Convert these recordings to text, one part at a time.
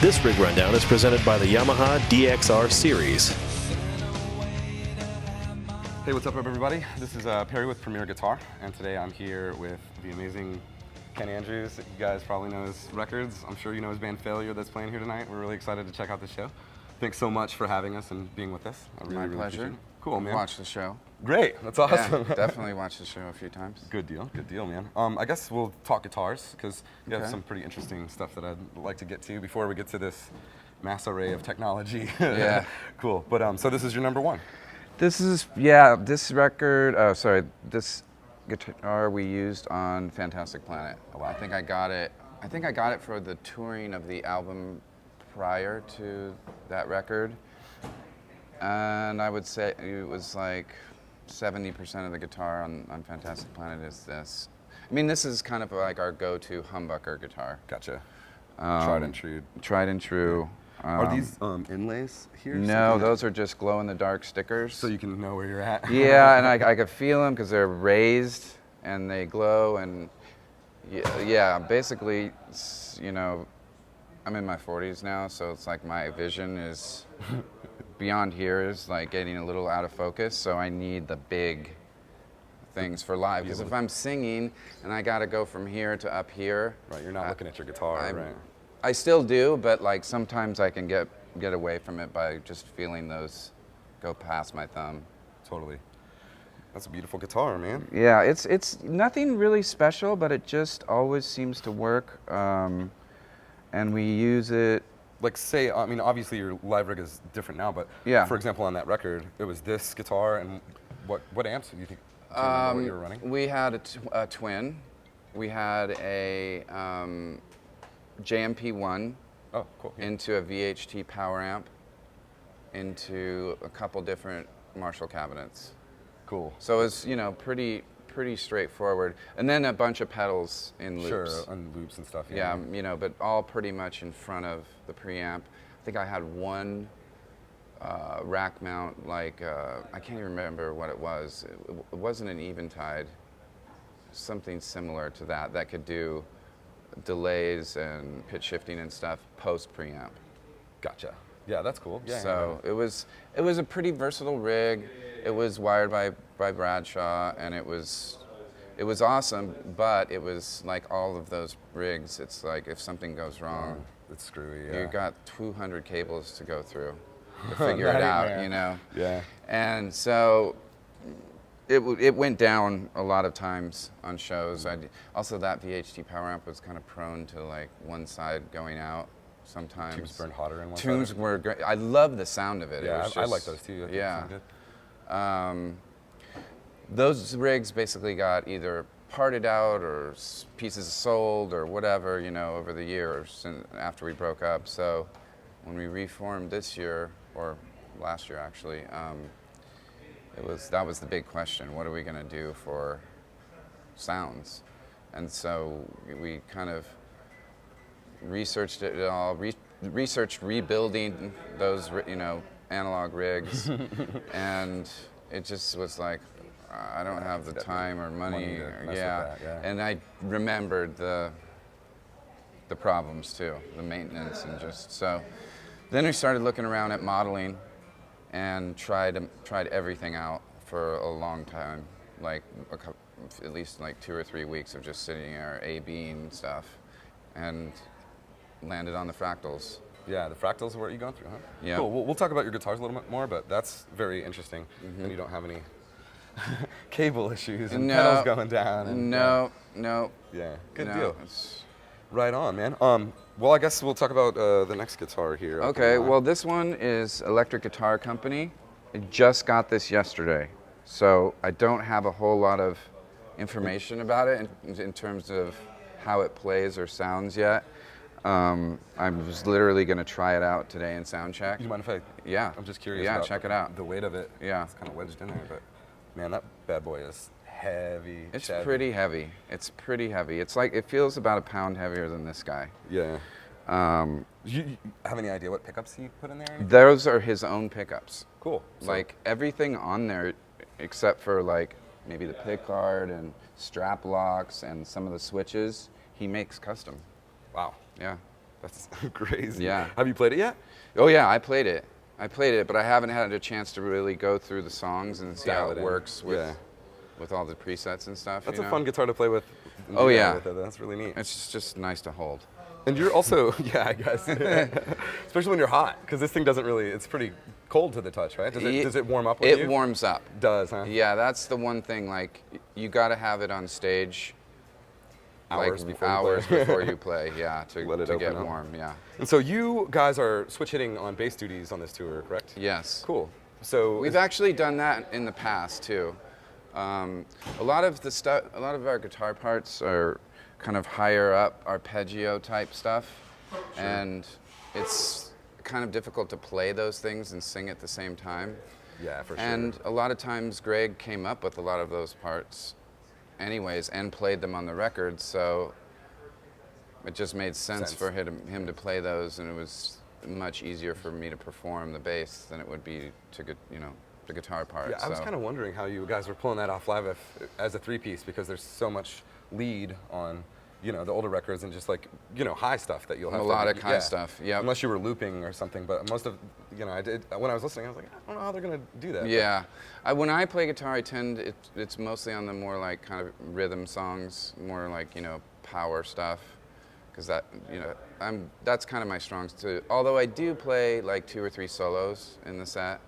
This rig rundown is presented by the Yamaha DXR series. Hey, what's up everybody? This is Perry with Premier Guitar, and today I'm here with the amazing Ken Andrews. You guys probably know his records. I'm sure you know his band Failure that's playing here tonight. We're really excited to check out the show. Thanks so much for having us and being with us. My pleasure. Cool, man. Watch the show. Great, that's awesome. Yeah, definitely watch the show a few times. Good deal, man. I guess we'll talk guitars, because you have some pretty interesting stuff that I'd like to get to before we get to this mass array of technology. Yeah. Cool, but so this is your number one? This is, this record, this guitar we used on Fantastic Planet. I think I got it for the touring of the album prior to that record. And I would say it was like 70% of the guitar on Fantastic Planet is this. I mean, this is kind of like our go-to humbucker guitar. Gotcha. Tried and true. Tried and true. Are these inlays here? No, those are just glow-in-the-dark stickers. So you can know where you're at? Yeah, and I could feel them because they're raised and they glow. And yeah, basically, you know, I'm in my 40s now, so it's like my vision is beyond here is like getting a little out of focus. So I need the big things for live, because if I'm singing and I got to go from here to up here, right? You're not looking at your guitar, right? I still do, but like sometimes I can get away from it by just feeling those go past my thumb. Totally. That's a beautiful guitar, man. Yeah, it's nothing really special, but it just always seems to work. And we use it. Like say, I mean, obviously your live rig is different now, but yeah. For example, on that record, it was this guitar, and what amps do you think? Do you remember what you were running? We had a twin. We had a JMP1 into a VHT power amp, into a couple different Marshall cabinets. Cool. So it was, you know, pretty straightforward. And then a bunch of pedals in loops. Sure, on loops and stuff. Yeah, you know, but all pretty much in front of the preamp. I think I had one rack mount, like, I can't even remember what it was. It wasn't an Eventide, something similar to that could do delays and pitch shifting and stuff post preamp. Gotcha. Yeah, that's cool. Yeah. So it was a pretty versatile rig. It was wired by Bradshaw, and it was awesome. But it was like all of those rigs. It's like if something goes wrong, it's screwy. Yeah. You got 200 cables to go through to figure it out. You know. Yeah. And so it went down a lot of times on shows. Also, that VHT power amp was kind of prone to like one side going out sometimes. Tunes burned hotter in one side. Tunes were great. I love the sound of it. Yeah, it was I like those too. Yeah. Those rigs basically got either parted out or pieces sold or whatever, you know, over the years after we broke up. So when we reformed this year, or last year actually, that was the big question. What are we going to do for sounds? And so we kind of researched it all, researched rebuilding those, you know, analog rigs, and it just was like, I don't have the time or money. Yeah. And I remembered the problems too, the maintenance, and just so. Then we started looking around at modeling, and tried everything out for a long time, like at least like 2 or 3 weeks of just sitting there A/B'ing stuff, and landed on the Fractals. Yeah, the Fractals are what you're going through, huh? Yeah. Cool. We'll talk about your guitars a little bit more, but that's very interesting. And you don't have any cable issues and pedals going down. And, no. Yeah, good deal. Right on, man. Well, I guess we'll talk about the next guitar here. Okay, well, this one is Electric Guitar Company. I just got this yesterday, so I don't have a whole lot of information about it in terms of how it plays or sounds yet. I was literally going to try it out today in sound check. Do you mind if I? Yeah. I'm just curious. Yeah, about check it out. The weight of it. Yeah. It's kind of wedged in there, but man, that bad boy is heavy. It's pretty heavy. It's pretty heavy. It's like, it feels about 1 pound heavier than this guy. Yeah. You have any idea what pickups he put in there? Those are his own pickups. Cool. So, like everything on there, except for like maybe the pick guard and strap locks and some of the switches, he makes custom. Wow. Yeah. That's crazy. Yeah. Have you played it yet? Oh yeah, I played it, but I haven't had a chance to really go through the songs and see Dial how it it in. works with Yeah. with all the presets and stuff. That's you a know? fun guitar to play with. and Oh, do that yeah. with it. That's really neat. It's just nice to hold. And you're also, yeah, I guess, especially when you're hot, because this thing doesn't really, it's pretty cold to the touch, right? Does it warm up with you? It warms up. Does, huh? Yeah, that's the one thing. Like, you got to have it on stage. Hours like before you hours play. before you play. Yeah, to Let it get open up. warm. Yeah. And so you guys are switch hitting on bass duties on this tour, correct? Yes. Cool. So We've actually done that in the past too. A lot of our guitar parts are kind of higher up, arpeggio type stuff, and it's kind of difficult to play those things and sing at the same time. yeah, for sure. And a lot of times Greg came up with a lot of those parts anyways and played them on the record, so it just made sense for him to play those, and it was much easier for me to perform the bass than it would be to get, the guitar part. Yeah, I was kind of wondering how you guys were pulling that off live as a three-piece, because there's so much lead on, the older records and just like, high stuff that you'll have. Melodic high stuff, yeah. Unless you were looping or something, but most of, I did, when I was listening, I was like, I don't know how they're going to do that. Yeah. When I play guitar, it's mostly on the more like kind of rhythm songs, more like, power stuff. Because that's kind of my strong suit. Although I do play like 2 or 3 solos in the set.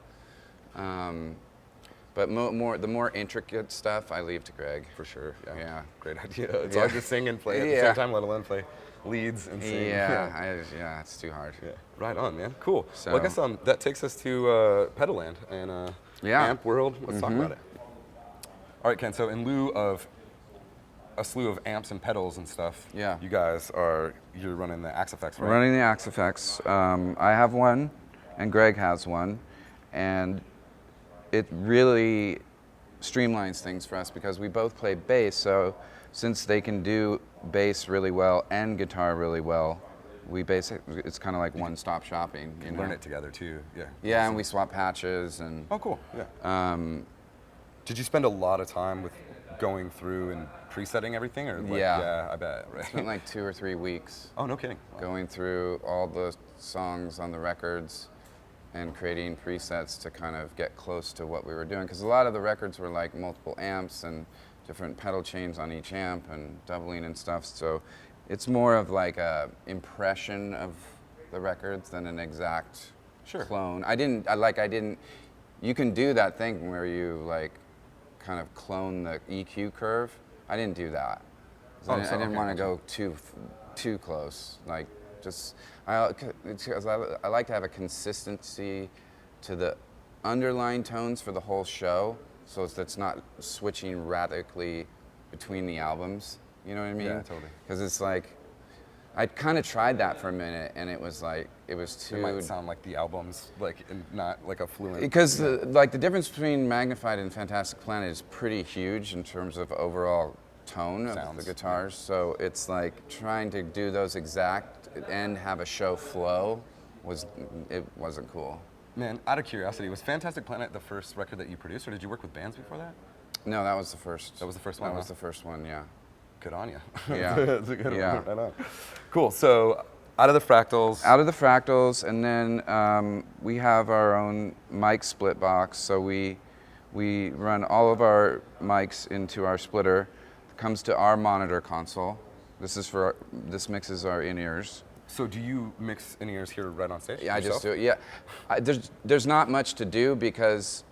But the more intricate stuff I leave to Greg. For sure, Yeah. Great idea. It's hard to sing and play at the same time, let alone play leads and sing. Yeah, it's too hard. Yeah. Right on, man. Cool. So, well, I guess that takes us to Pedal Land and Amp World. Let's talk about it. All right, Ken, so in lieu of a slew of amps and pedals and stuff, you guys you're running the Axe Effects, right? We're running the Axe Effects. I have one, and Greg has one, and it really streamlines things for us because we both play bass, so since they can do bass really well and guitar really well, it's kind of like one-stop shopping. You learn it together too, yeah. Yeah, awesome. And we swap patches and. Oh, cool. Yeah. Did you spend a lot of time with going through and presetting everything, or yeah, I bet. Right. Spent like 2 or 3 weeks. Oh, no kidding. Wow. Going through all the songs on the records and creating presets to kind of get close to what we were doing, because a lot of the records were like multiple amps and different pedal chains on each amp and doubling and stuff, so it's more of like a impression of the records than an exact clone. You can do that thing where you like kind of clone the EQ curve. I didn't do that. I didn't want to go too close. Like, I like to have a consistency to the underlying tones for the whole show, so it's not switching radically between the albums. You know what I mean? Yeah, totally. Because it's like, I kind of tried that for a minute, and it was too. It might sound like the albums, like not like a fluent. Because the difference between Magnified and Fantastic Planet is pretty huge in terms of overall tone of the guitars. So it's like trying to do those exact and have a show flow wasn't cool. Man, out of curiosity, was Fantastic Planet the first record that you produced, or did you work with bands before that? No, that was the first. That was the first one. That was the first one. Yeah. Good on you. Yeah. That's a good one. Right on. Cool. So, out of the Fractals. Out of the Fractals, and then we have our own mic split box. So we run all of our mics into our splitter. It comes to our monitor console. This mixes our in-ears. So do you mix in-ears here right on stage? Yeah, yourself? I just do it. Yeah, there's not much to do because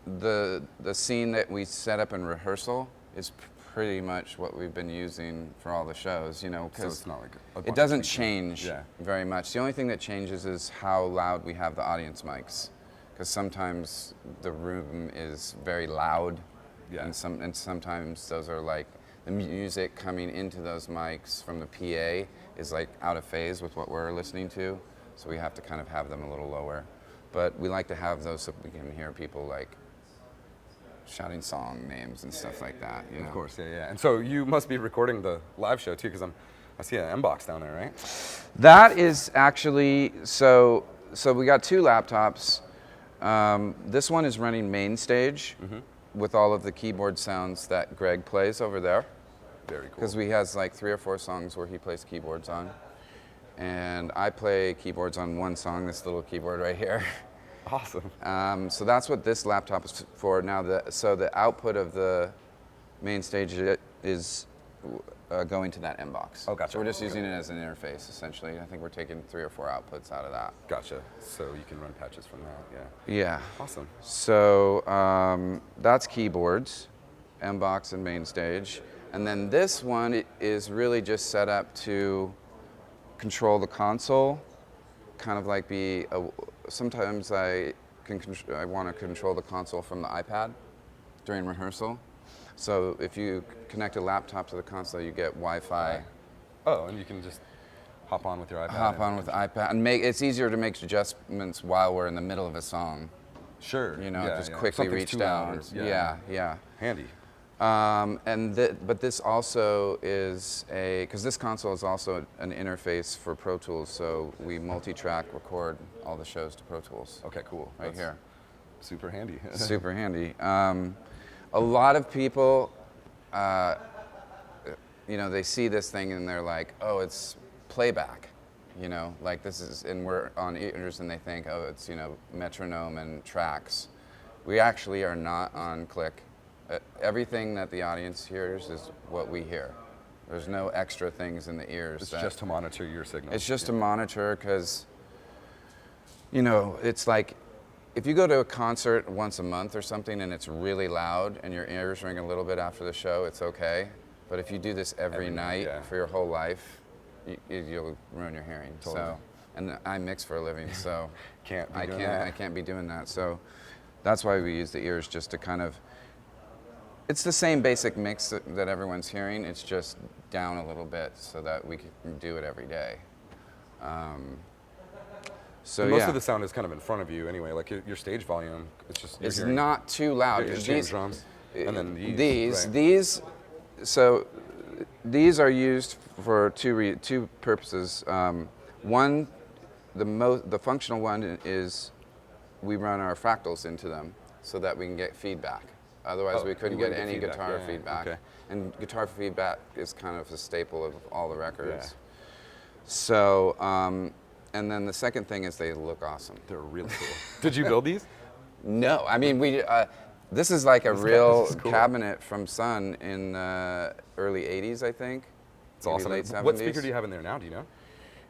the scene that we set up in rehearsal is pretty much what we've been using for all the shows, because so it's not like it doesn't change very much. The only thing that changes is how loud we have the audience mics, because sometimes the room is very loud, and sometimes those are like the music coming into those mics from the PA is like out of phase with what we're listening to, so we have to kind of have them a little lower. But we like to have those so we can hear people like shouting song names and stuff like that. Of course, yeah. And so you must be recording the live show too, because I see an M-Box down there, right? That is actually, so we got 2 laptops. This one is running main stage with all of the keyboard sounds that Greg plays over there. Very cool. Because he has like 3 or 4 songs where he plays keyboards on. and I play keyboards on one song, this little keyboard right here. Awesome. So that's what this laptop is for. Now, so the output of the main stage is going to that M box. Oh, gotcha. So we're just using it as an interface, essentially. I think we're taking 3 or 4 outputs out of that. Gotcha. So you can run patches from that, yeah. Yeah. Awesome. So that's keyboards, M box and main stage. And then this one is really just set up to control the console, kind of like sometimes I want to control the console from the iPad during rehearsal. So if you connect a laptop to the console, you get Wi-Fi. Oh, and you can just hop on with your iPad. Hop on with the iPad, and it's easier to make adjustments while we're in the middle of a song. Sure. You know, yeah, just yeah. quickly Something's reach too down. loud, Yeah. Handy. But this also is because this console is also an interface for Pro Tools, so we multi-track record all the shows to Pro Tools. Okay, cool. Right That's here. Super handy. Super handy. A lot of people, they see this thing and they're like, oh, it's playback. Like this is, and we're on ears and they think, oh, it's, metronome and tracks. We actually are not on click. Everything that the audience hears is what we hear. There's no extra things in the ears. It's just to monitor your signal. It's just to monitor because, it's like if you go to a concert once a month or something and it's really loud and your ears ring a little bit after the show, it's okay. But if you do this every night for your whole life, you'll ruin your hearing. Totally. So, and I mix for a living, so I can't be doing that. So that's why we use the ears, just to kind of. It's the same basic mix that everyone's hearing. It's just down a little bit so that we can do it every day. So most of the sound is kind of in front of you anyway. Like your stage volume, it's just. It's not too loud. These drums, and then these are used for two purposes. One, the functional one is we run our fractals into them so that we can get feedback. Otherwise, we couldn't get any guitar feedback. Okay. And guitar feedback is kind of a staple of all the records. Yeah. So, and then the second thing is they look awesome. They're really cool. Did you build these? No, I mean this is like a real cabinet from Sun in early '80s, I think. It's awesome. Late '70s. What speaker do you have in there now? Do you know?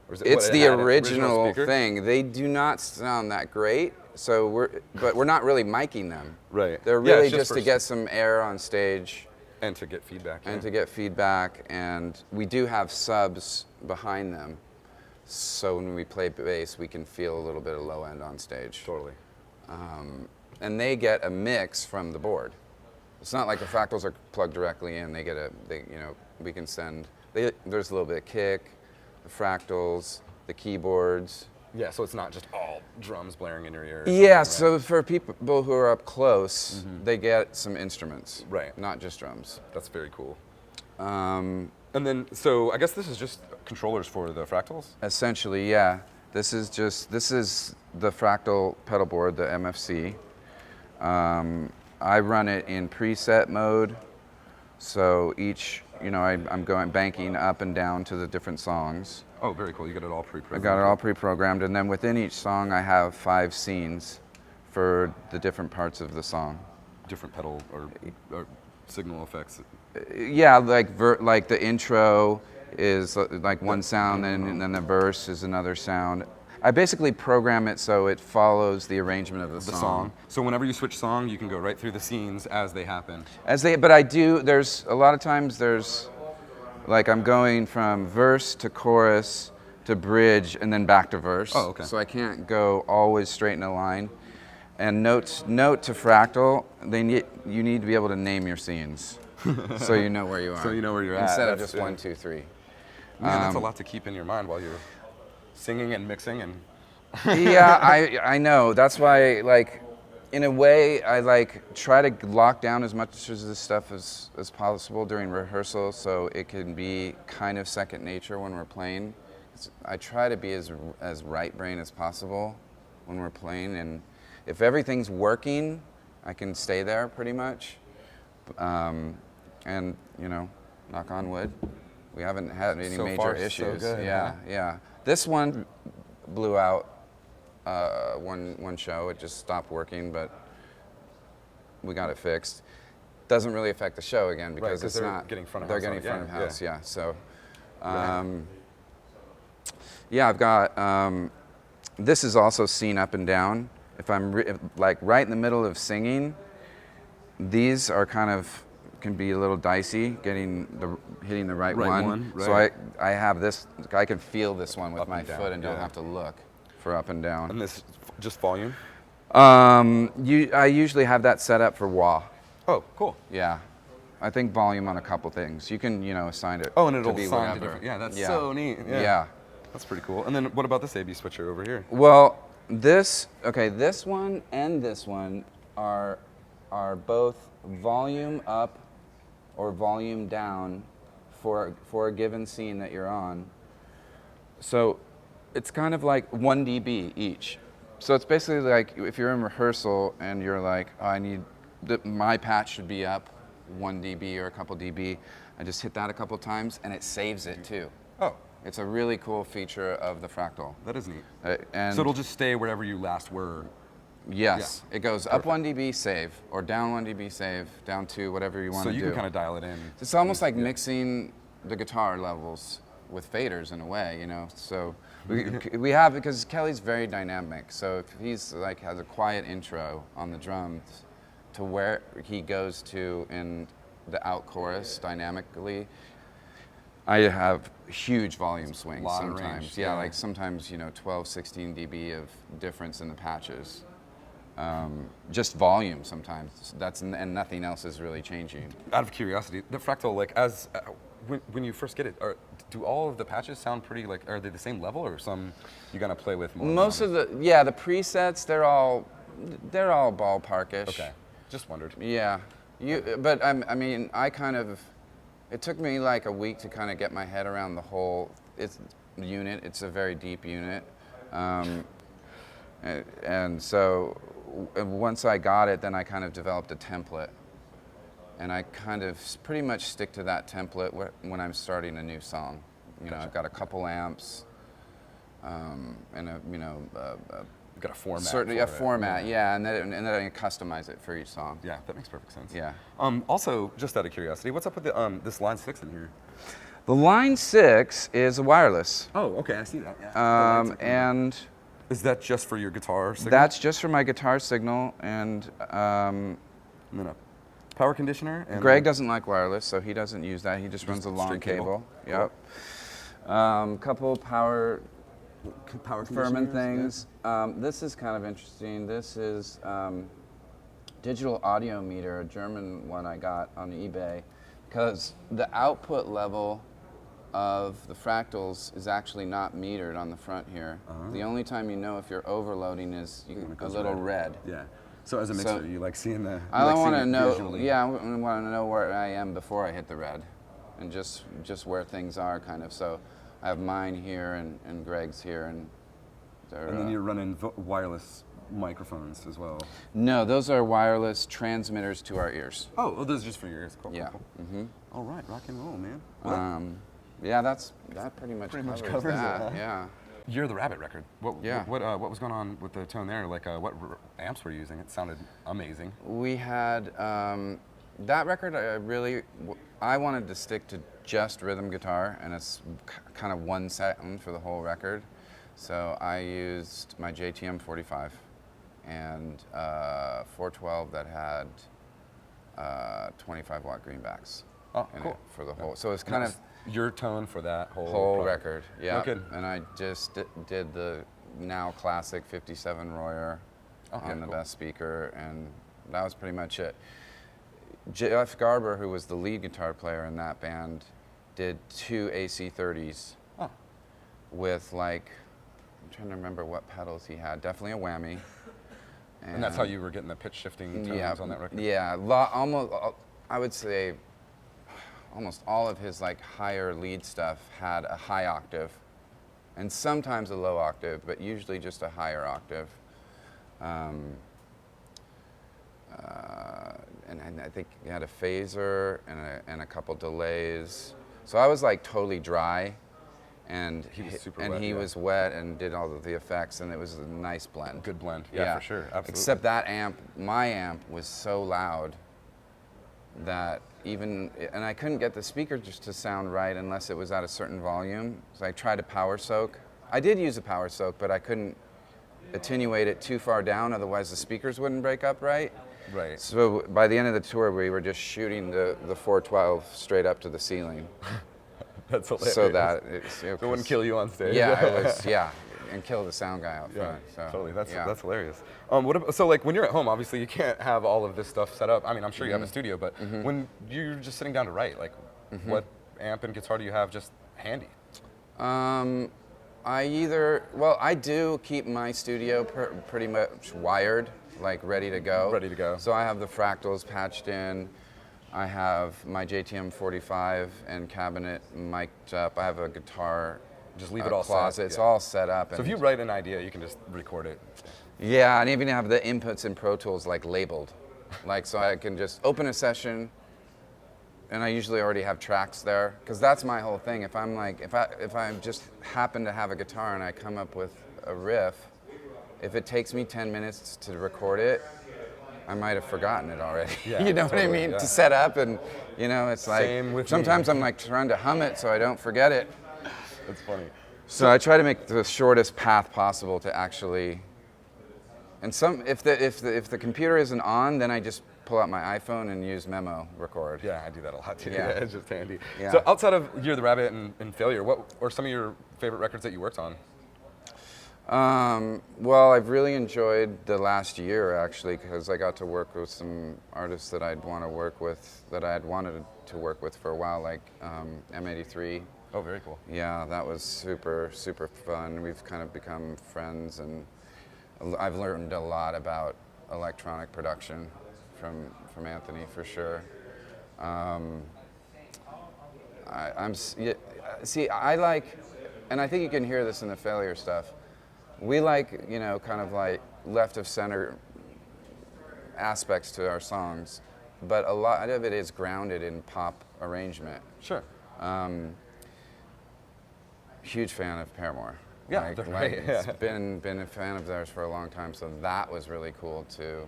Or is It's the original thing. They do not sound that great. So we're not really miking them. Right. They're really just to get some air on stage. And to get feedback. And we do have subs behind them. So when we play bass, we can feel a little bit of low end on stage. Totally. And they get a mix from the board. It's not like the fractals are plugged directly in. We can send, there's a little bit of kick, the fractals, the keyboards. Yeah, so it's not just all drums blaring in your ear. Yeah, so for people who are up close, they get some instruments. Right. Not just drums. That's very cool. And then, so I guess this is just controllers for the fractals? Essentially, yeah. This is the Fractal pedal board, the MFC. I run it in preset mode. So each, I'm banking up and down to the different songs. Oh, very cool. You got it all pre-programmed. I got it all pre-programmed, and then within each song I have 5 scenes for the different parts of the song. Different pedal or signal effects. Yeah, like the intro is like one sound, and then the verse is another sound. I basically program it so it follows the arrangement of the song. So whenever you switch song, you can go right through the scenes as they happen. But I do. There's a lot of times like I'm going from verse to chorus to bridge and then back to verse. Oh, okay. So I can't go always straight in a line. And note to Fractal, you need to be able to name your scenes, so you know where you are. So you know where you're instead at. of just 1, 2, 3. Man, that's a lot to keep in your mind while you're singing and mixing and. Yeah, I know. That's why, like, in a way, I try to lock down as much of this stuff as possible during rehearsal, so it can be kind of second nature when we're playing. I try to be as right brain as possible when we're playing, and if everything's working, I can stay there pretty much. And knock on wood, We haven't had any So major far, so issues. good, Yeah, huh? yeah. This one blew out one show. It just stopped working, but we got it fixed. Doesn't really affect the show again because 'cause it's they're not. getting front of they're house getting on it. front of Yeah, house. yeah. Yeah. So, Right. yeah, I've got. This is also seen up and down. If I'm like right in the middle of singing, these are kind of can be a little dicey hitting the right one. So right. I have this. I can feel this one with Up my and down, foot and don't yeah. have to look for up and down. And this just volume? I usually have that set up for wah. Oh, cool. Yeah. I think volume on a couple things. You can, assign it Oh, and it'll to be assign to whatever. different. Yeah, that's so neat. Yeah. That's pretty cool. And then what about this AB switcher over here? Well, this one and this one are both volume up or volume down for a given scene that you're on. So it's kind of like 1 dB each. So it's basically like if you're in rehearsal and you're like, oh, my patch should be up 1 dB or a couple dB. I just hit that a couple times and it saves it too. Oh, It's a really cool feature of the Fractal. that is neat. And So it'll just stay wherever you last were. yes, Yeah. it goes up 1 dB, save, or down 1 dB, save, down 2, whatever you want So to do. you can kind of dial it in. It's almost like mixing the guitar levels with faders in a way, So we have, because Kelly's very dynamic. So if he's like has a quiet intro on the drums to where he goes to in the out chorus dynamically, I have huge volume swings Lot of sometimes. range, Yeah, yeah. like sometimes 12, 16 dB of difference in the patches. Just volume sometimes. And nothing else is really changing. Out of curiosity, the Fractal, like when you first get it, do all of the patches sound pretty like? Are they the same level, or some you gonna play with more? Most of the presets they're all ballparkish. Okay, just wondered. Yeah, but I mean I kind of. It took me like a week to kind of get my head around the whole unit. It's a very deep unit, and so once I got it, then I kind of developed a template, and I kind of pretty much stick to that template when I'm starting a new song. Gotcha. I've got a couple amps, and You got a format. certain for it. format, yeah, and then I customize it for each song. Yeah, that makes perfect sense. Yeah. Also, just out of curiosity, what's up with the this Line 6 in here? The Line 6 is a wireless, Oh, okay, I see that. Yeah. and Is that just for your guitar signal? that's just for my guitar signal. And And then a power conditioner. And Greg doesn't like wireless, so he doesn't use that. He just runs a long straight cable. cable. Yep. Couple power firming things. This is kind of interesting. This is digital audio meter, a German one I got on eBay, because the output level of the Fractals is actually not metered on the front here. The only time you know if you're overloading is When it a goes little red. Yeah. So as a mixer, So- you like seeing the. I like want to seeing it know. visually. Yeah, I want to know where I am before I hit the red, and just where things are, kind of. So I have mine here and Greg's here, and they're, And then you're running wireless microphones as well. no, those are wireless transmitters to our ears. Oh, well, this is just for your ears. Cool. Yeah. Cool. Mm-hmm. All right, rock and roll, man. Well, Yeah, that pretty much Pretty covers, much covers it, that. huh? Yeah. You're the Rabbit record. Yeah. What was going on with the tone there? Like, what amps were you using? It sounded amazing. We had that record. I wanted to stick to just rhythm guitar, and it's kind of one sound for the whole record. So I used my JTM 45 and 412 that had 25 watt greenbacks Oh, in cool. it for the whole. So it's And kind that of was your tone for that whole product. record. Yeah. No kidding. And I just did the now classic 57 Royer Okay, on the cool. best speaker, and that was pretty much it. Jeff Garber, who was the lead guitar player in that band, did 2 AC30s Oh. with like, I'm trying to remember what pedals he had. Definitely a whammy. And that's how you were getting the pitch shifting tones on that record? Yeah, almost. I would say almost all of his like higher lead stuff had a high octave, and sometimes a low octave, but usually just a higher octave. And I think he had a phaser and a couple delays. So I was like totally dry, and He was super and wet, he yeah. was wet and did all of the effects, and it was a nice blend. Good blend. Yeah, for sure. Absolutely. Except that amp, my amp, was so loud that and I couldn't get the speaker just to sound right unless it was at a certain volume. So I tried to power soak. I did use a power soak, but I couldn't attenuate it too far down, otherwise the speakers wouldn't break up right. Right. So by the end of the tour, we were just shooting the 412 straight up to the ceiling. That's hilarious. So that it wouldn't kill you on stage. Yeah, it was, and kill the sound guy out front. So, totally. That's yeah. that's hilarious. So like when you're at home, obviously you can't have all of this stuff set up. I mean, I'm sure you have a studio, but when you're just sitting down to write, like what amp and guitar do you have just handy? I do keep my studio pretty much wired, like ready to go. Ready to go. So I have the Fractals patched in. I have my JTM 45 and cabinet mic'd up. I have a guitar Just leave it all closet. set. It's all set up. So if you write an idea, you can just record it. Yeah, and even have the inputs in Pro Tools like labeled. Like so I can just open a session, and I usually already have tracks there, because that's my whole thing. If I just happen to have a guitar and I come up with a riff, if it takes me 10 minutes to record it, I might have forgotten it already. Yeah, you know what I mean? To set up, and it's like Same with sometimes me. I'm like trying to hum it so I don't forget it. That's funny. So I try to make the shortest path possible to actually. And if the computer isn't on, then I just pull out my iPhone and use Memo Record. Yeah, I do that a lot too. Yeah. It's just handy. Yeah. So outside of Year of the Rabbit and Failure, what are some of your favorite records that you worked on? Well, I've really enjoyed the last year, actually, because I got to work with some artists that I'd want to work with, that I had wanted to work with for a while, like M83. Oh, very cool. Yeah, that was super, super fun. We've kind of become friends, and I've learned a lot about electronic production from Anthony, for sure. I like, and I think you can hear this in the Failure stuff, we like, kind of like left of center aspects to our songs, but a lot of it is grounded in pop arrangement. Sure. Huge fan of Paramore. Yeah, they're great. Yeah. Been a fan of theirs for a long time, so that was really cool to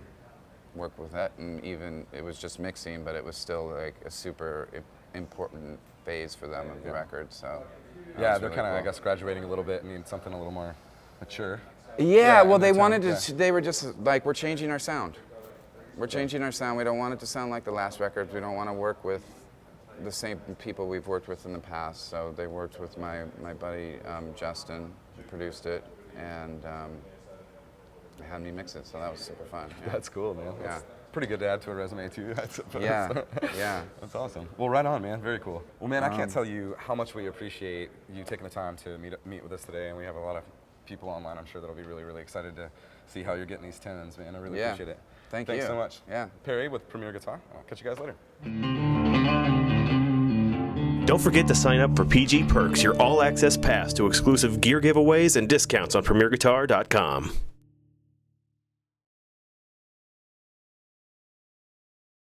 work with that. And even it was just mixing, but it was still like a super important phase for them of the record. So Yeah, they're really kind of, cool. I guess, graduating a little bit and need something a little more mature. Yeah, well, they in the wanted tone, to. They were just like, we're changing our sound. We're changing our sound. We don't want it to sound like the last records. We don't want to work with the same people we've worked with in the past. So they worked with my buddy Justin, who produced it, and had me mix it. So that was super fun. Yeah. That's cool, man. Yeah. That's pretty good to add to a resume too, I suppose. Yeah, yeah. That's awesome. Well, right on, man. Very cool. Well, man, I can't tell you how much we appreciate you taking the time to meet with us today, and we have a lot of people online, I'm sure, that'll be really, really excited to see how you're getting these tunes, man. I really appreciate it. Thanks so much. Yeah. Perry with Premier Guitar. I'll catch you guys later. Don't forget to sign up for PG Perks, your all-access pass to exclusive gear giveaways and discounts on PremierGuitar.com.